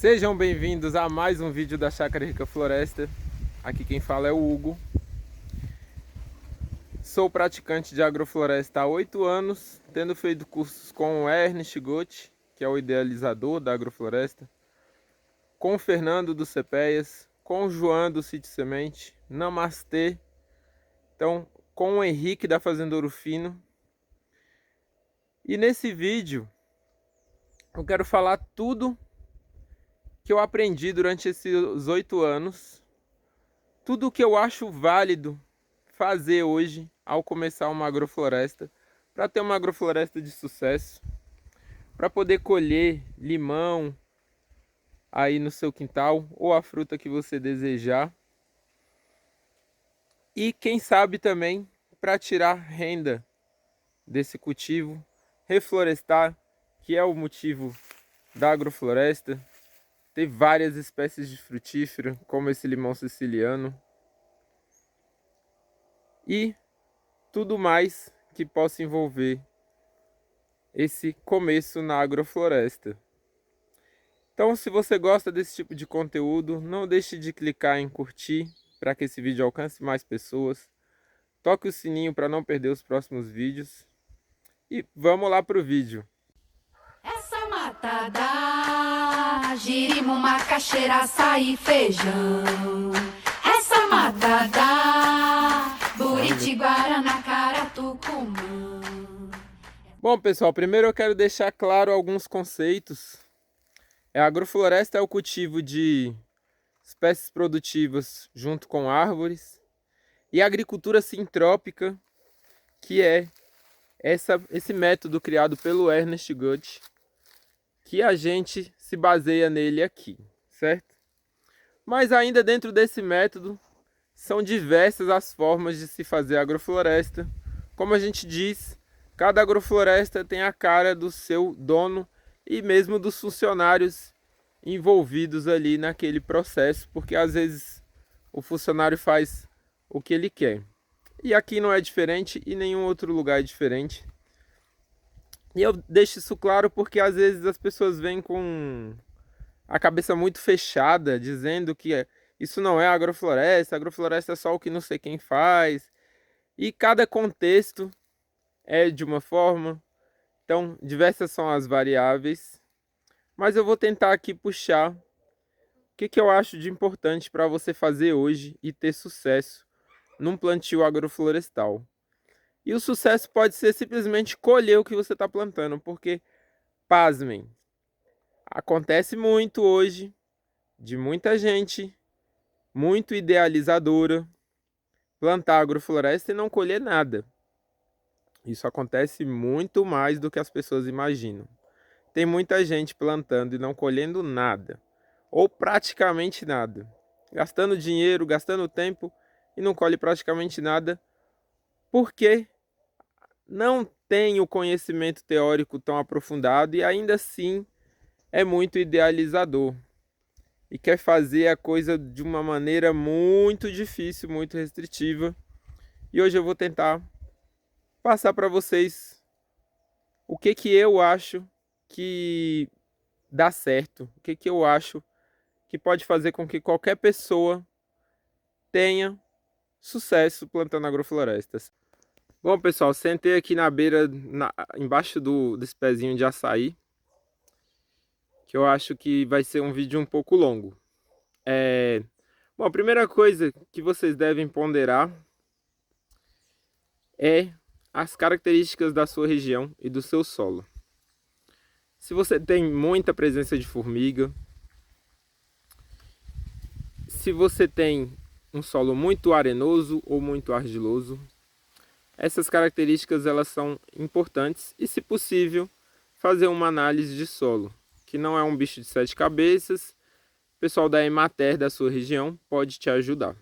Sejam bem-vindos a mais um vídeo da Chácara Rica Floresta. Aqui quem fala é o Hugo. Sou praticante de agrofloresta há 8 anos, tendo feito cursos com o Ernest Gotti, que é o idealizador da agrofloresta, com o Fernando do Cepeias, com o João do Sítio Semente, Namastê, então com o Henrique da Fazenda Ouro Fino. E nesse vídeo eu quero falar tudo que eu aprendi durante esses 8 anos, tudo o que eu acho válido fazer hoje ao começar uma agrofloresta, para ter uma agrofloresta de sucesso, para poder colher limão aí no seu quintal ou a fruta que você desejar. E quem sabe também para tirar renda desse cultivo, reflorestar, que é o motivo da agrofloresta, ter várias espécies de frutífero, como esse limão siciliano, e tudo mais que possa envolver esse começo na agrofloresta. Então, se você gosta desse tipo de conteúdo, não deixe de clicar em curtir para que esse vídeo alcance mais pessoas. Toque o sininho para não perder os próximos vídeos. E vamos lá para o vídeo. Essa mata dá girimum, macaxeira, açaí, feijão. Essa mata dá buriti, guaraná, caratu, cumã. Bom, pessoal, primeiro eu quero deixar claro alguns conceitos. A agrofloresta é o cultivo de espécies produtivas junto com árvores, e a agricultura sintrópica, que é esse método criado pelo Ernest Gotti, que a gente se baseia nele aqui, certo? Mas ainda dentro desse método, são diversas as formas de se fazer agrofloresta. Como a gente diz, cada agrofloresta tem a cara do seu dono e mesmo dos funcionários envolvidos ali naquele processo, porque às vezes o funcionário faz o que ele quer. E aqui não é diferente, e nenhum outro lugar é diferente. E eu deixo isso claro porque às vezes as pessoas vêm com a cabeça muito fechada, dizendo que isso não é agrofloresta é só o que não sei quem faz. E cada contexto é de uma forma, então diversas são as variáveis. Mas eu vou tentar aqui puxar o que eu acho de importante para você fazer hoje e ter sucesso num plantio agroflorestal. E o sucesso pode ser simplesmente colher o que você está plantando, porque, pasmem, acontece muito hoje de muita gente muito idealizadora plantar agrofloresta e não colher nada. Isso acontece muito mais do que as pessoas imaginam. Tem muita gente plantando e não colhendo nada, ou praticamente nada, gastando dinheiro, gastando tempo e não colhe praticamente nada, porque não tem o conhecimento teórico tão aprofundado e ainda assim é muito idealizador e quer fazer a coisa de uma maneira muito difícil, muito restritiva. E hoje eu vou tentar passar para vocês o que eu acho que dá certo, o que eu acho que pode fazer com que qualquer pessoa tenha sucesso plantando agroflorestas. Bom, pessoal, sentei aqui na beira, embaixo desse pezinho de açaí, que eu acho que vai ser um vídeo um pouco longo. Bom, a primeira coisa que vocês devem ponderar é as características da sua região e do seu solo. Se você tem muita presença de formiga, se você tem um solo muito arenoso ou muito argiloso, essas características elas são importantes e, se possível, fazer uma análise de solo, que não é um bicho de 7 cabeças. O pessoal da Emater da sua região pode te ajudar.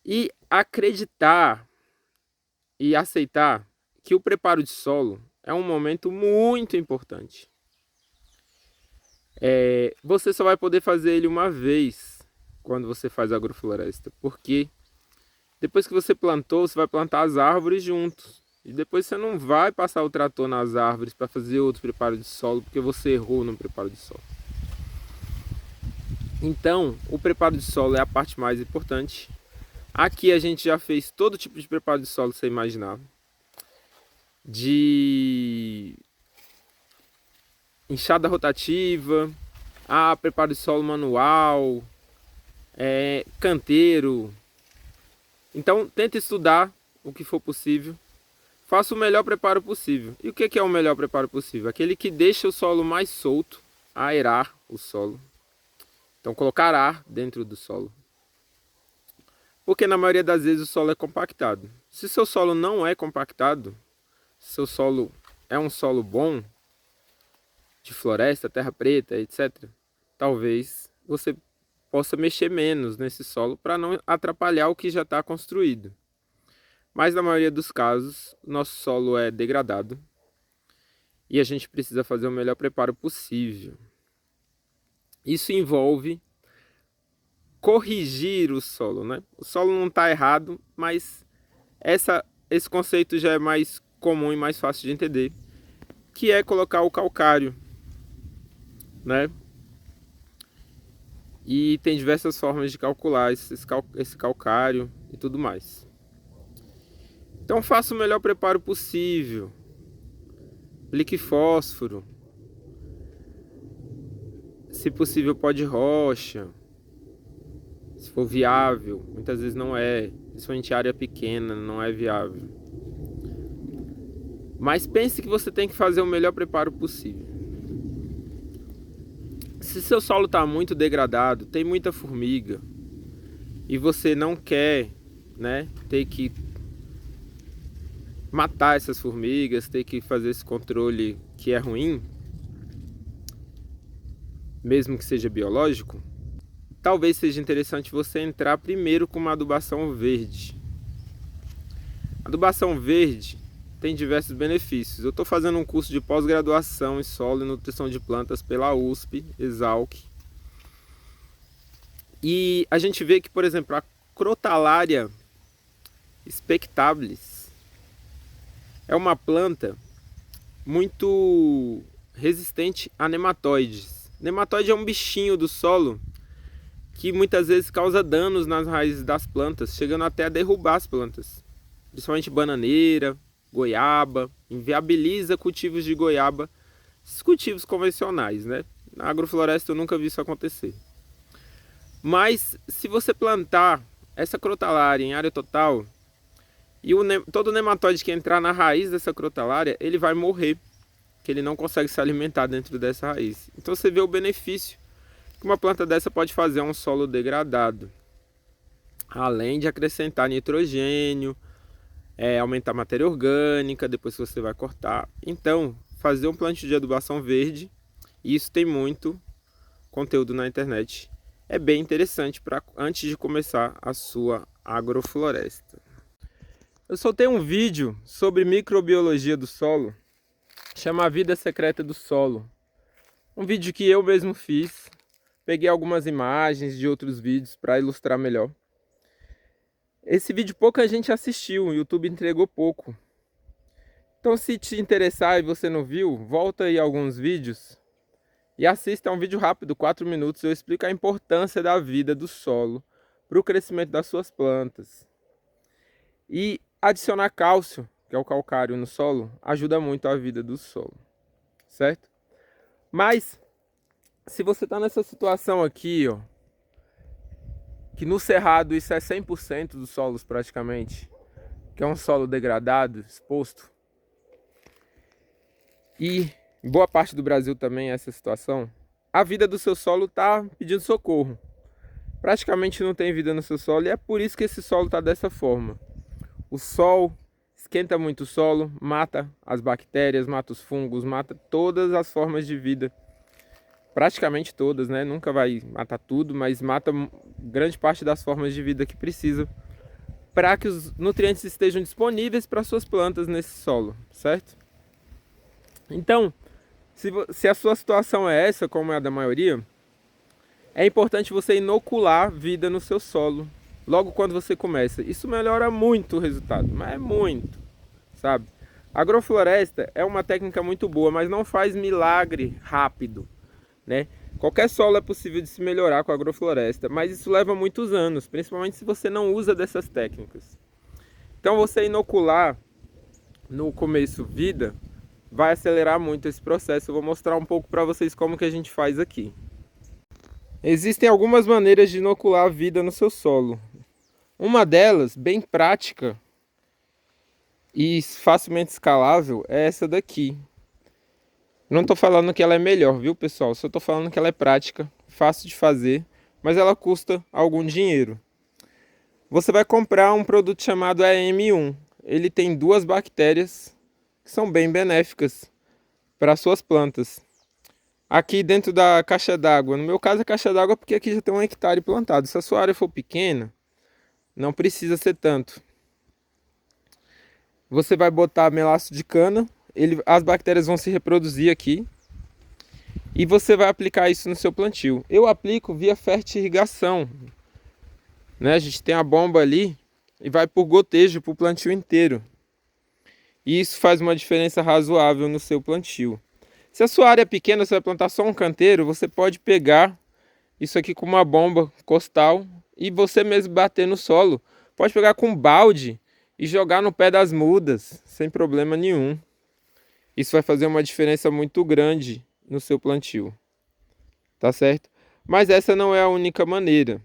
E acreditar e aceitar que o preparo de solo é um momento muito importante. Você só vai poder fazer ele uma vez quando você faz agrofloresta, porque depois que você plantou, você vai plantar as árvores juntos. E depois você não vai passar o trator nas árvores para fazer outro preparo de solo, porque você errou no preparo de solo. Então, o preparo de solo é a parte mais importante. Aqui a gente já fez todo tipo de preparo de solo, você imaginar. De enxada rotativa, preparo de solo manual, canteiro. Então, tente estudar o que for possível. Faça o melhor preparo possível. E o que é o melhor preparo possível? Aquele que deixa o solo mais solto, aerar o solo. Então, colocar ar dentro do solo. Porque na maioria das vezes o solo é compactado. Se seu solo não é compactado, se seu solo é um solo bom, de floresta, terra preta, etc., talvez você possa mexer menos nesse solo para não atrapalhar o que já está construído. Mas na maioria dos casos, nosso solo é degradado e a gente precisa fazer o melhor preparo possível. Isso envolve corrigir o solo, né? O solo não está errado, mas esse conceito já é mais comum e mais fácil de entender, que é colocar o calcário, né? E tem diversas formas de calcular esse calcário e tudo mais. Então faça o melhor preparo possível. Aplique fósforo. Se possível, pó de rocha. Se for viável. Muitas vezes não é. Principalmente área pequena, não é viável. Mas pense que você tem que fazer o melhor preparo possível. Se seu solo está muito degradado, tem muita formiga, e você não quer, né, ter que matar essas formigas, ter que fazer esse controle que é ruim, mesmo que seja biológico, talvez seja interessante você entrar primeiro com uma adubação verde. A adubação verde tem diversos benefícios. Eu estou fazendo um curso de pós-graduação em solo e nutrição de plantas pela USP, Exalc. E a gente vê que, por exemplo, a Crotalaria spectabilis é uma planta muito resistente a nematóides. Nematóide é um bichinho do solo que muitas vezes causa danos nas raízes das plantas, chegando até a derrubar as plantas. Principalmente bananeira, goiaba, inviabiliza cultivos de goiaba, esses cultivos convencionais, né? Na agrofloresta eu nunca vi isso acontecer. Mas se você plantar essa crotalaria em área total, e todo nematóide que entrar na raiz dessa crotalaria, ele vai morrer, porque ele não consegue se alimentar dentro dessa raiz. Então você vê o benefício que uma planta dessa pode fazer a um solo degradado. Além de acrescentar nitrogênio, aumentar a matéria orgânica, depois que você vai cortar. Então, fazer um plantio de adubação verde, e isso tem muito conteúdo na internet. É bem interessante antes de começar a sua agrofloresta. Eu soltei um vídeo sobre microbiologia do solo, chama A Vida Secreta do Solo. Um vídeo que eu mesmo fiz, peguei algumas imagens de outros vídeos para ilustrar melhor. Esse vídeo pouca gente assistiu, o YouTube entregou pouco. Então se te interessar e você não viu, volta aí alguns vídeos e assista um vídeo rápido, 4 minutos, eu explico a importância da vida do solo para o crescimento das suas plantas. E adicionar cálcio, que é o calcário no solo, ajuda muito a vida do solo, certo? Mas, se você está nessa situação aqui, ó, que no Cerrado isso é 100% dos solos praticamente, que é um solo degradado, exposto, e em boa parte do Brasil também é essa situação, a vida do seu solo está pedindo socorro. Praticamente não tem vida no seu solo e é por isso que esse solo está dessa forma. O sol esquenta muito o solo, mata as bactérias, mata os fungos, mata todas as formas de vida. Praticamente todas, né? Nunca vai matar tudo, mas mata grande parte das formas de vida que precisa para que os nutrientes estejam disponíveis para suas plantas nesse solo, certo? Então, se a sua situação é essa, como é a da maioria, é importante você inocular vida no seu solo logo quando você começa. Isso melhora muito o resultado, mas é muito, sabe? A agrofloresta é uma técnica muito boa, mas não faz milagre rápido, né? Qualquer solo é possível de se melhorar com a agrofloresta, mas isso leva muitos anos, principalmente se você não usa dessas técnicas. Então você inocular no começo vida vai acelerar muito esse processo. Eu vou mostrar um pouco para vocês como que a gente faz aqui. Existem algumas maneiras de inocular a vida no seu solo. Uma delas, bem prática e facilmente escalável, é essa daqui. Não estou falando que ela é melhor, viu, pessoal? Só estou falando que ela é prática, fácil de fazer, mas ela custa algum dinheiro. Você vai comprar um produto chamado EM1. Ele tem duas bactérias que são bem benéficas para suas plantas. Aqui dentro da caixa d'água, no meu caso é caixa d'água porque aqui já tem 1 hectare plantado. Se a sua área for pequena, não precisa ser tanto. Você vai botar melaço de cana, as bactérias vão se reproduzir aqui e você vai aplicar isso no seu plantio. Eu aplico via fertirrigação, né? A gente tem a bomba ali e vai por gotejo para o plantio inteiro. E isso faz uma diferença razoável no seu plantio. Se a sua área é pequena, você vai plantar só um canteiro, você pode pegar isso aqui com uma bomba costal e você mesmo bater no solo. Pode pegar com um balde e jogar no pé das mudas, sem problema nenhum. Isso vai fazer uma diferença muito grande no seu plantio. Tá certo? Mas essa não é a única maneira.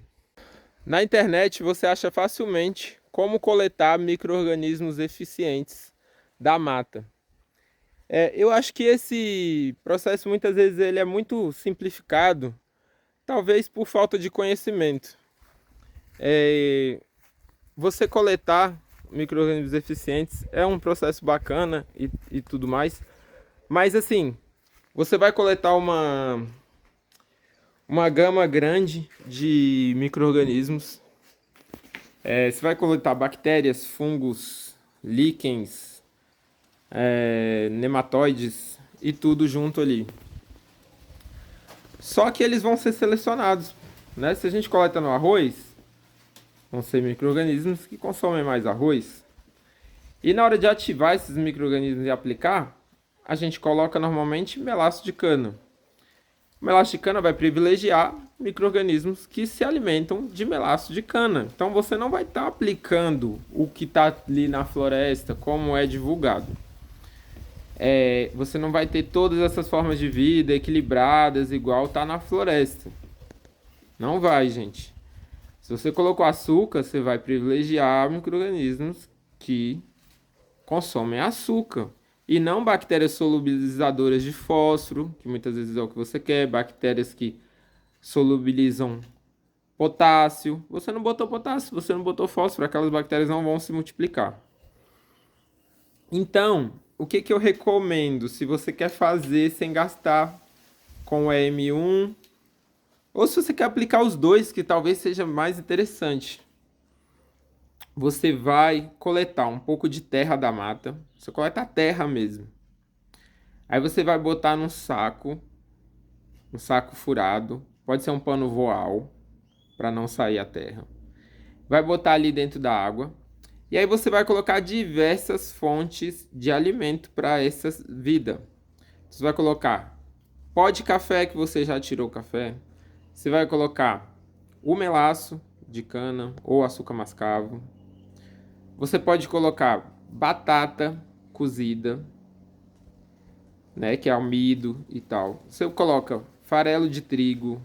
Na internet você acha facilmente como coletar micro-organismos eficientes da mata. Eu acho que esse processo muitas vezes ele é muito simplificado, talvez por falta de conhecimento. Você coletar micro-organismos eficientes é um processo bacana e tudo mais, mas assim, você vai coletar uma gama grande de micro-organismos. Você vai coletar bactérias, fungos, líquens, nematóides e tudo junto ali. Só que eles vão ser selecionados, né? Se a gente coleta no arroz, vão ser micro-organismos que consomem mais arroz. E na hora de ativar esses micro-organismos e aplicar, a gente coloca normalmente melaço de cana. O melaço de cana vai privilegiar micro-organismos que se alimentam de melaço de cana. Então você não vai estar aplicando o que está ali na floresta, como é divulgado. Você não vai ter todas essas formas de vida equilibradas, igual está na floresta. Não vai, gente. Se você colocou açúcar, você vai privilegiar micro-organismos que consomem açúcar. E não bactérias solubilizadoras de fósforo, que muitas vezes é o que você quer. Bactérias que solubilizam potássio. Você não botou potássio, você não botou fósforo, aquelas bactérias não vão se multiplicar. Então, o que eu recomendo se você quer fazer sem gastar com o EM1, ou se você quer aplicar os dois, que talvez seja mais interessante. Você vai coletar um pouco de terra da mata. Você coleta a terra mesmo. Aí você vai botar num saco, um saco furado. Pode ser um pano voal, para não sair a terra. Vai botar ali dentro da água. E aí você vai colocar diversas fontes de alimento para essa vida. Você vai colocar pó de café que você já tirou o café. Você vai colocar o melaço de cana ou açúcar mascavo. Você pode colocar batata cozida, né, que é almido e tal. Você coloca farelo de trigo.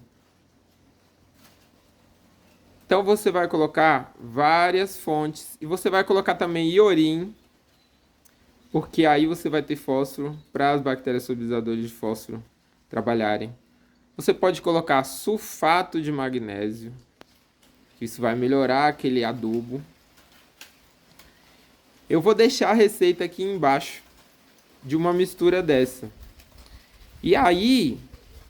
Então você vai colocar várias fontes e você vai colocar também iorim, porque aí você vai ter fósforo para as bactérias solubilizadoras de fósforo trabalharem. Você pode colocar sulfato de magnésio, que isso vai melhorar aquele adubo. Eu vou deixar a receita aqui embaixo de uma mistura dessa. E aí,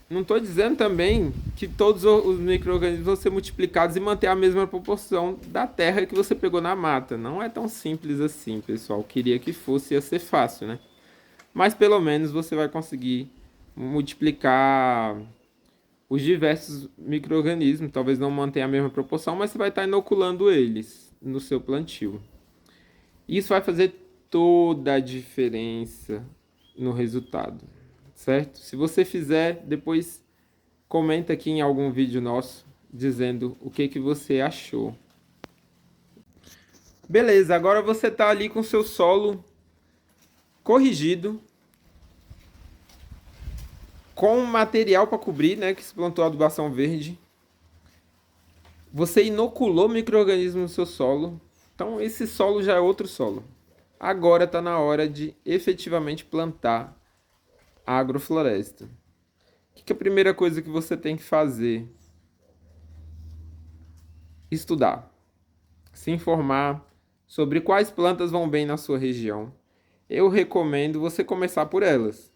não estou dizendo também que todos os micro-organismos vão ser multiplicados e manter a mesma proporção da terra que você pegou na mata. Não é tão simples assim, pessoal. Queria que fosse, ia ser fácil, né? Mas pelo menos você vai conseguir multiplicar os diversos micro-organismos. Talvez não mantenha a mesma proporção, mas você vai estar inoculando eles no seu plantio. Isso vai fazer toda a diferença no resultado, certo? Se você fizer, depois comenta aqui em algum vídeo nosso dizendo o que você achou. Beleza, agora você tá ali com seu solo corrigido, com material para cobrir, né, que se plantou adubação verde. Você inoculou micro-organismos no seu solo. Então esse solo já é outro solo. Agora está na hora de efetivamente plantar a agrofloresta. O que é a primeira coisa que você tem que fazer? Estudar. Se informar sobre quais plantas vão bem na sua região. Eu recomendo você começar por elas.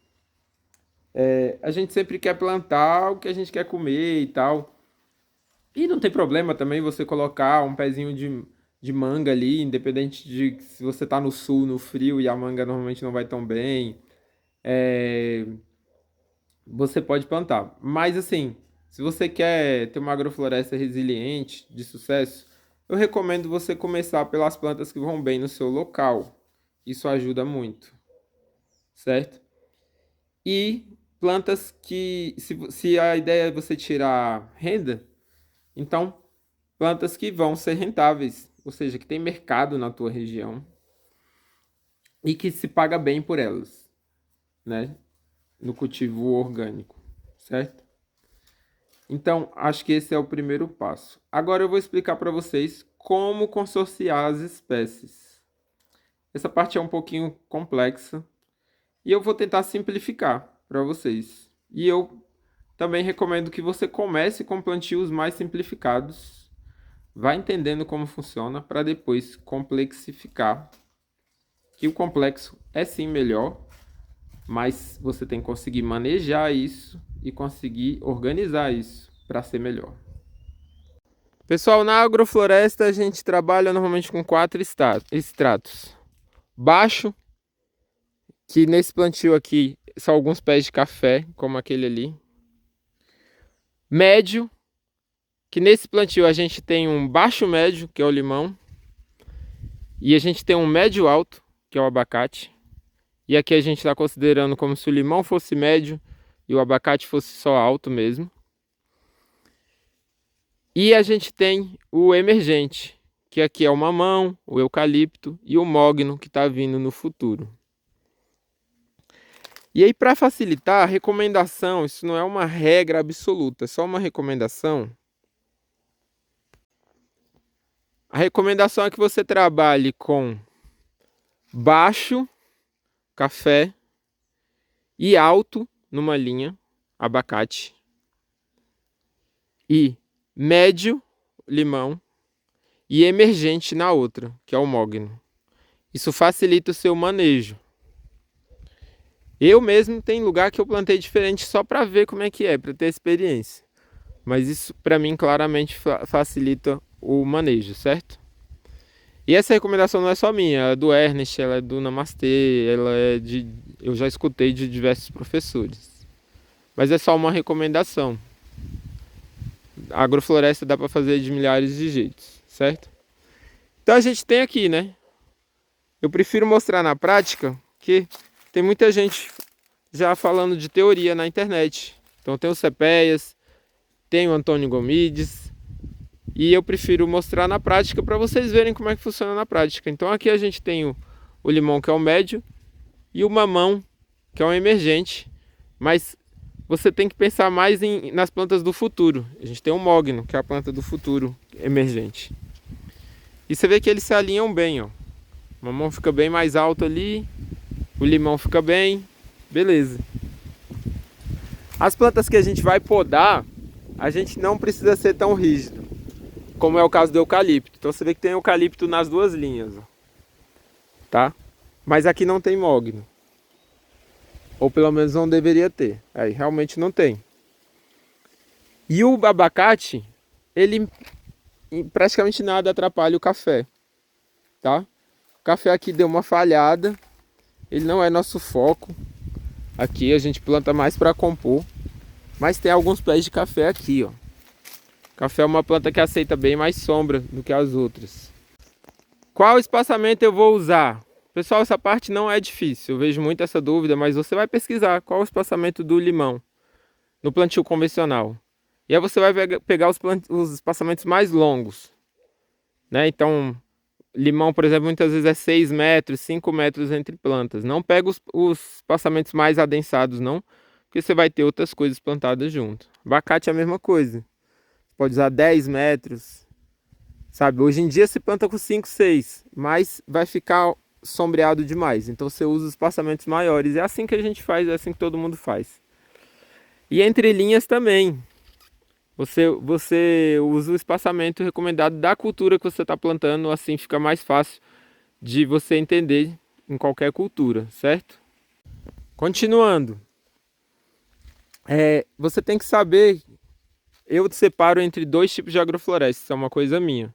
A gente sempre quer plantar o que a gente quer comer e tal. E não tem problema também você colocar um pezinho de manga ali, independente de se você tá no sul, no frio, e a manga normalmente não vai tão bem. Você pode plantar. Mas assim, se você quer ter uma agrofloresta resiliente, de sucesso, eu recomendo você começar pelas plantas que vão bem no seu local. Isso ajuda muito, certo? E plantas que, se a ideia é você tirar renda, então plantas que vão ser rentáveis, ou seja, que tem mercado na tua região e que se paga bem por elas, né? No cultivo orgânico, certo? Então, acho que esse é o primeiro passo. Agora eu vou explicar para vocês como consorciar as espécies. Essa parte é um pouquinho complexa e eu vou tentar simplificar para vocês. E eu também recomendo que você comece com plantios mais simplificados. Vá entendendo como funciona para depois complexificar. Que o complexo é sim melhor, mas você tem que conseguir manejar isso e conseguir organizar isso para ser melhor. Pessoal, na agrofloresta a gente trabalha normalmente com 4 estratos. Baixo, que nesse plantio aqui são alguns pés de café, como aquele ali. Médio, que nesse plantio a gente tem um baixo médio, que é o limão. E a gente tem um médio alto, que é o abacate. E aqui a gente está considerando como se o limão fosse médio e o abacate fosse só alto mesmo. E a gente tem o emergente, que aqui é o mamão, o eucalipto e o mogno, que está vindo no futuro. E aí, para facilitar, a recomendação, isso não é uma regra absoluta, é só uma recomendação. A recomendação é que você trabalhe com baixo, café, e alto numa linha, abacate, e médio, limão, e emergente na outra, que é o mogno. Isso facilita o seu manejo. Eu mesmo tem lugar que eu plantei diferente só para ver como é que é, para ter experiência. Mas isso para mim claramente facilita o manejo, certo? E essa recomendação não é só minha, ela é do Ernest, ela é do Namastê, eu já escutei de diversos professores. Mas é só uma recomendação. A agrofloresta dá para fazer de milhares de jeitos, certo? Então a gente tem aqui, né? Eu prefiro mostrar na prática, que tem muita gente já falando de teoria na internet. Então tem o Cepéias, tem o Antônio Gomides, e eu prefiro mostrar na prática para vocês verem como é que funciona na prática. Então aqui a gente tem o limão, que é o médio, e o mamão, que é o emergente. Mas você tem que pensar mais nas plantas do futuro. A gente tem o mogno, que é a planta do futuro emergente. E você vê que eles se alinham bem, ó. O mamão fica bem mais alto ali, o limão fica bem, beleza. As plantas que a gente vai podar, a gente não precisa ser tão rígido, como é o caso do eucalipto. Então você vê que tem eucalipto nas duas linhas, ó. Tá? Mas aqui não tem mogno. Ou pelo menos não deveria ter. Aí realmente não tem. E o abacate, ele praticamente nada atrapalha o café. Tá? O café aqui deu uma falhada. Ele não é nosso foco. Aqui a gente planta mais para compor. Mas tem alguns pés de café aqui, ó. Café é uma planta que aceita bem mais sombra do que as outras. Qual espaçamento eu vou usar? Pessoal, essa parte não é difícil. Eu vejo muito essa dúvida, mas você vai pesquisar qual o espaçamento do limão. no plantio convencional. E aí você vai pegar os espaçamentos mais longos, né? Então, limão, por exemplo, muitas vezes é 6 metros, 5 metros entre plantas. Não pega os espaçamentos mais adensados, não, porque você vai ter outras coisas plantadas junto. Abacate é a mesma coisa. Pode usar 10 metros, sabe? Hoje em dia se planta com 5, 6, mas vai ficar sombreado demais. Então você usa os espaçamentos maiores. É assim que a gente faz, é assim que todo mundo faz. E entre linhas também. Você usa o espaçamento recomendado da cultura que você está plantando, assim fica mais fácil de você entender em qualquer cultura, certo? Continuando, você tem que saber, eu separo entre dois tipos de agrofloresta, isso é uma coisa minha.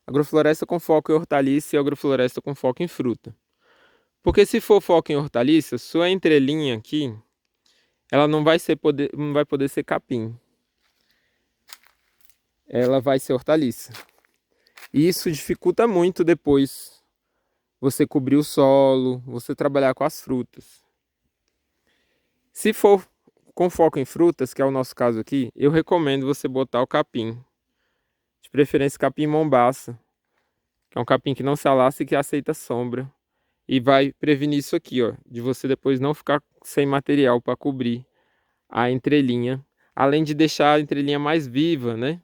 Agrofloresta com foco em hortaliça e agrofloresta com foco em fruta. Porque se for foco em hortaliça, sua entrelinha aqui, ela não vai poder ser capim. Ela vai ser hortaliça. E isso dificulta muito depois você cobrir o solo, você trabalhar com as frutas. Se for com foco em frutas, que é o nosso caso aqui, eu recomendo você botar o capim. De preferência capim mombaça, que é um capim que não se alastra e que aceita sombra. E vai prevenir isso aqui, ó, de você depois não ficar sem material para cobrir a entrelinha. Além de deixar a entrelinha mais viva, né?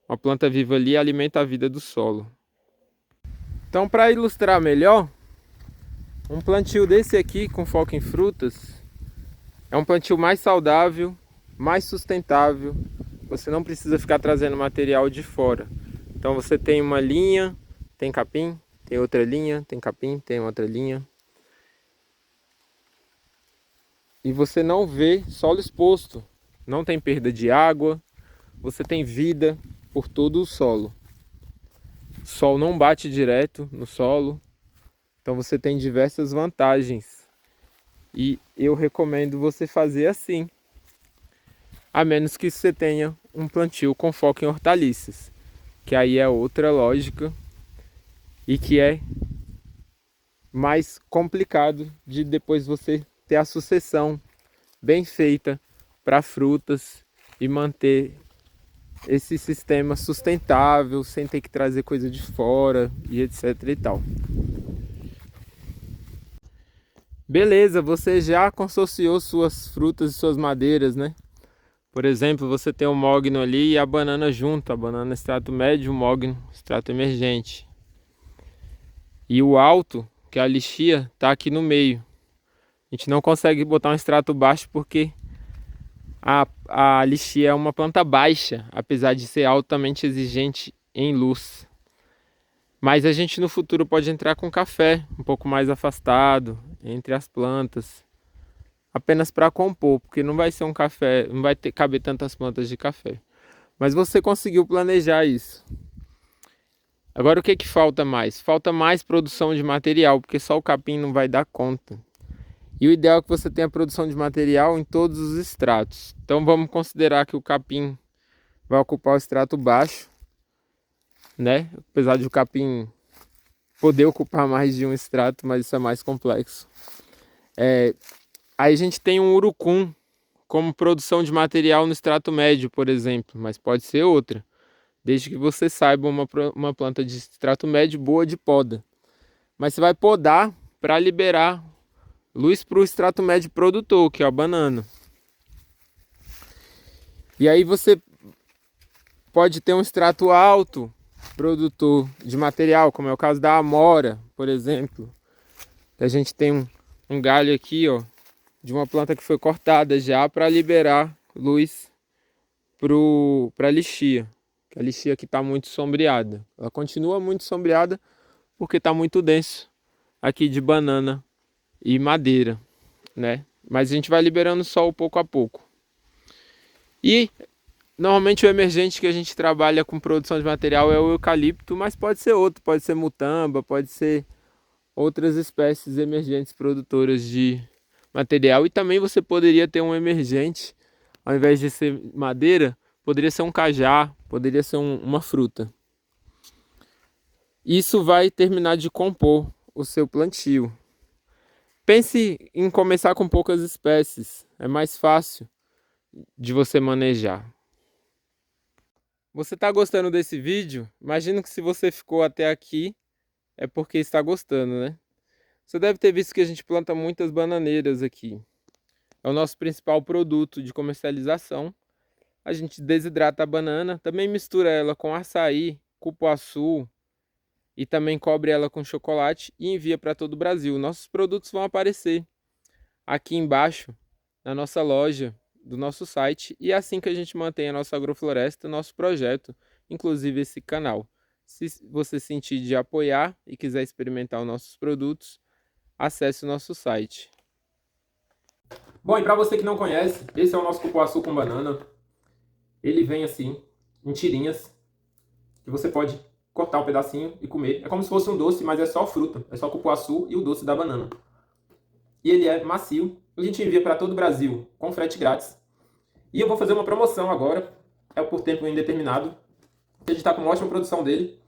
Uma planta viva ali alimenta a vida do solo. Então, para ilustrar melhor, um plantio desse aqui com foco em frutas é um plantio mais saudável, mais sustentável. Você não precisa ficar trazendo material de fora. Então você tem uma linha, tem capim, tem outra linha, tem capim, tem outra linha. E você não vê solo exposto. Não tem perda de água. Você tem vida por todo o solo. O sol não bate direto no solo. Então você tem diversas vantagens. E eu recomendo você fazer assim. A menos que você tenha um plantio com foco em hortaliças. Que aí é outra lógica. E que é mais complicado de depois você ter a sucessão bem feita para frutas e manter esse sistema sustentável, sem ter que trazer coisa de fora e etc e tal. Beleza, você já consorciou suas frutas e suas madeiras, né? Por exemplo, você tem o mogno ali e a banana junto, a banana extrato médio, o mogno extrato emergente. E o alto, que é a lixia, tá aqui no meio. A gente não consegue botar um extrato baixo porque a lixia é uma planta baixa, apesar de ser altamente exigente em luz. Mas a gente no futuro pode entrar com café, um pouco mais afastado, entre as plantas. Apenas para compor, porque não vai ser um café, não vai caber tantas plantas de café. Mas você conseguiu planejar isso. Agora o que que falta mais? Falta mais produção de material, porque só o capim não vai dar conta. E o ideal é que você tenha produção de material em todos os estratos. Então vamos considerar que o capim vai ocupar o extrato baixo, né? Apesar de o capim poder ocupar mais de um extrato, mas isso é mais complexo. Aí a gente tem um urucum como produção de material no extrato médio, por exemplo, mas pode ser outra, desde que você saiba uma planta de extrato médio boa de poda. Mas você vai podar para liberar luz para o extrato médio produtor, que é a banana. E aí você pode ter um extrato alto produtor de material, como é o caso da amora, por exemplo. A gente tem um galho aqui, ó, de uma planta que foi cortada já para liberar luz para a lixia. A lixia aqui está muito sombreada. Ela continua muito sombreada porque está muito denso aqui de banana e madeira, né? Mas a gente vai liberando sol pouco a pouco. E normalmente o emergente que a gente trabalha com produção de material é o eucalipto, mas pode ser outro, pode ser mutamba, pode ser outras espécies emergentes produtoras de material. E também você poderia ter um emergente, ao invés de ser madeira, poderia ser um cajá, poderia ser uma fruta. Isso vai terminar de compor o seu plantio. Pense em começar com poucas espécies, é mais fácil de você manejar. Você está gostando desse vídeo? Imagino que se você ficou até aqui é porque está gostando, né? Você deve ter visto que a gente planta muitas bananeiras aqui. É o nosso principal produto de comercialização. A gente desidrata a banana, também mistura ela com açaí, cupuaçu e também cobre ela com chocolate e envia para todo o Brasil. Nossos produtos vão aparecer aqui embaixo na nossa loja do nosso site e é assim que a gente mantém a nossa agrofloresta, nosso projeto, inclusive esse canal. Se você sentir de apoiar e quiser experimentar os nossos produtos, acesse o nosso site. Bom, e para você que não conhece, esse é o nosso cupuaçu com banana. Ele vem assim, em tirinhas, que você pode cortar um pedacinho e comer. É como se fosse um doce, mas é só fruta. É só cupuaçu e o doce da banana. E ele é macio. A gente envia para todo o Brasil com frete grátis. E eu vou fazer uma promoção agora. É por tempo indeterminado. A gente está com uma ótima produção dele.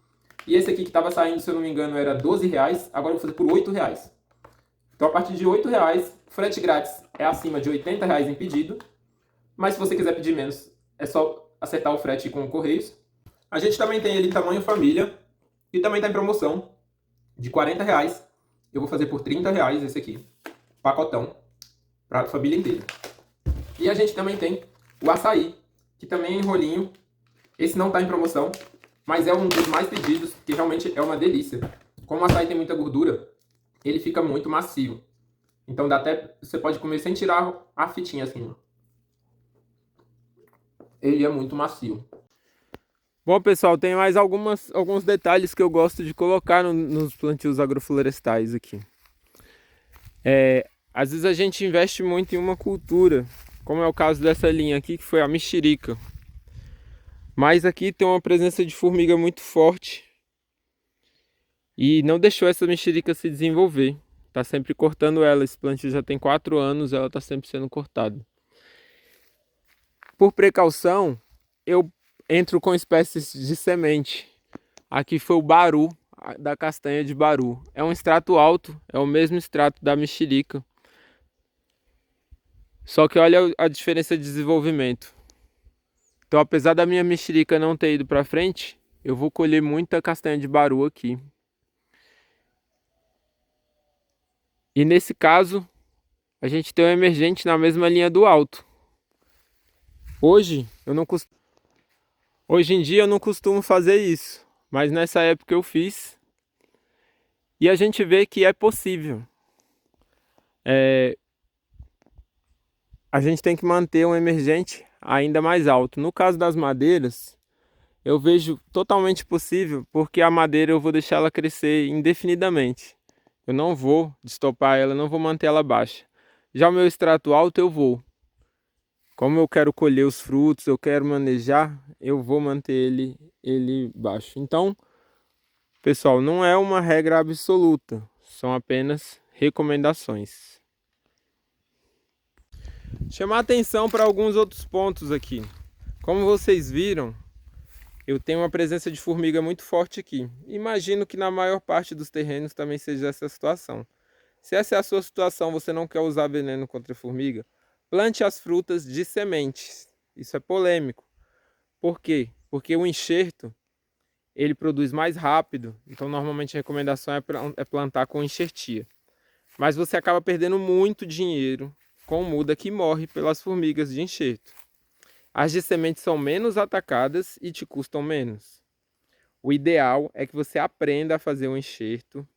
E esse aqui que estava saindo, se eu não me engano, era R$12. Agora eu vou fazer por R$8. Então a partir de R$8, frete grátis é acima de R$80 em pedido. Mas se você quiser pedir menos, é só acertar o frete com o Correios. A gente também tem ele em tamanho família. E também está em promoção de R$40. Eu vou fazer por R$30 esse aqui. Pacotão. Para a família inteira. E a gente também tem o açaí, que também é em rolinho. Esse não está em promoção, mas é um dos mais pedidos, que realmente é uma delícia. Como o açaí tem muita gordura, ele fica muito macio. Então dá até, você pode comer sem tirar a fitinha assim. Ele é muito macio. Bom, pessoal, tem mais alguns detalhes que eu gosto de colocar nos plantios agroflorestais aqui. Às vezes a gente investe muito em uma cultura, como é o caso dessa linha aqui, que foi a mexerica. Mas aqui tem uma presença de formiga muito forte e não deixou essa mexerica se desenvolver. Está sempre cortando ela. Esse plantio já tem 4 anos, ela está sempre sendo cortada. Por precaução, eu entro com espécies de semente. Aqui foi o baru, da castanha de baru. É um extrato alto, é o mesmo extrato da mexerica. Só que olha a diferença de desenvolvimento. Então, apesar da minha mexerica não ter ido para frente, eu vou colher muita castanha de baru aqui. E nesse caso, a gente tem um emergente na mesma linha do alto. Hoje em dia eu não costumo fazer isso, mas nessa época eu fiz. E a gente vê que é possível. A gente tem que manter um emergente ainda mais alto. No caso das madeiras, eu vejo totalmente possível, porque a madeira eu vou deixar ela crescer indefinidamente. Eu não vou destopar ela, não vou manter ela baixa. Já o meu extrato alto eu vou. Como eu quero colher os frutos, eu quero manejar, eu vou manter ele baixo. Então, pessoal, não é uma regra absoluta, são apenas recomendações. Chamar atenção para alguns outros pontos aqui. Como vocês viram, eu tenho uma presença de formiga muito forte aqui. Imagino que na maior parte dos terrenos também seja essa situação. Se essa é a sua situação, você não quer usar veneno contra a formiga, plante as frutas de sementes. Isso é polêmico. Por quê? Porque o enxerto, ele produz mais rápido. Então normalmente a recomendação é plantar com enxertia. Mas você acaba perdendo muito dinheiro com muda que morre pelas formigas de enxerto. As de semente são menos atacadas e te custam menos. O ideal é que você aprenda a fazer um enxerto.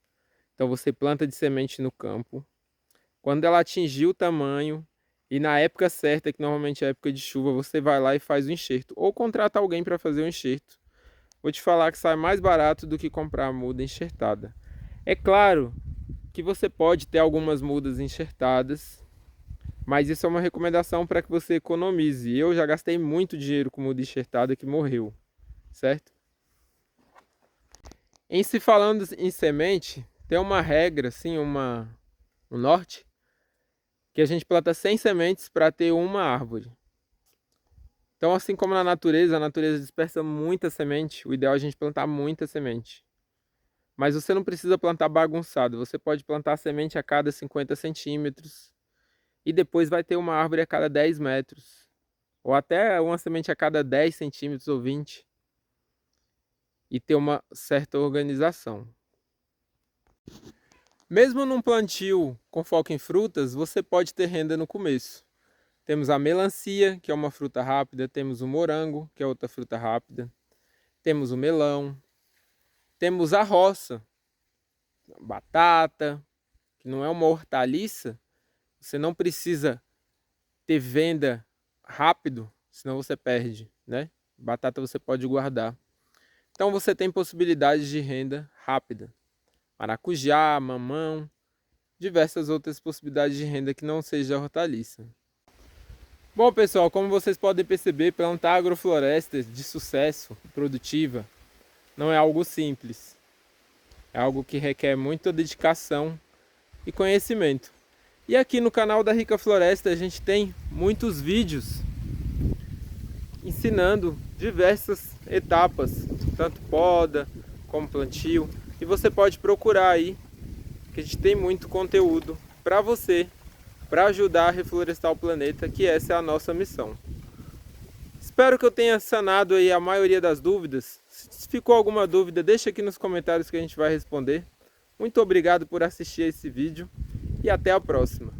Então você planta de semente no campo. Quando ela atingir o tamanho e na época certa, que normalmente é a época de chuva, você vai lá e faz o enxerto. Ou contrata alguém para fazer o enxerto. Vou te falar que sai mais barato do que comprar a muda enxertada. É claro que você pode ter algumas mudas enxertadas, mas isso é uma recomendação para que você economize. Eu já gastei muito dinheiro com muda enxertada que morreu, certo? Em se falando em semente, tem uma regra, assim, um norte, que a gente planta 100 sementes para ter uma árvore. Então, assim como na natureza, a natureza dispersa muita semente, o ideal é a gente plantar muita semente. Mas você não precisa plantar bagunçado, você pode plantar semente a cada 50 centímetros, e depois vai ter uma árvore a cada 10 metros. ou até uma semente a cada 10 centímetros ou 20, e ter uma certa organização. Mesmo num plantio com foco em frutas, você pode ter renda no começo. Temos a melancia, que é uma fruta rápida, temos o morango, que é outra fruta rápida, temos o melão, temos a roça, batata, que não é uma hortaliça, você não precisa ter venda rápido, senão você perde, né? Batata você pode guardar. Então você tem possibilidades de renda rápida. Maracujá, mamão, diversas outras possibilidades de renda que não seja hortaliça. Bom pessoal, como vocês podem perceber, plantar agroflorestas de sucesso, produtiva, não é algo simples. É algo que requer muita dedicação e conhecimento. E aqui no canal da Rica Floresta a gente tem muitos vídeos ensinando diversas etapas, tanto poda como plantio. E você pode procurar aí, que a gente tem muito conteúdo para você, para ajudar a reflorestar o planeta, que essa é a nossa missão. Espero que eu tenha sanado aí a maioria das dúvidas. Se ficou alguma dúvida, deixa aqui nos comentários que a gente vai responder. Muito obrigado por assistir esse vídeo e até a próxima.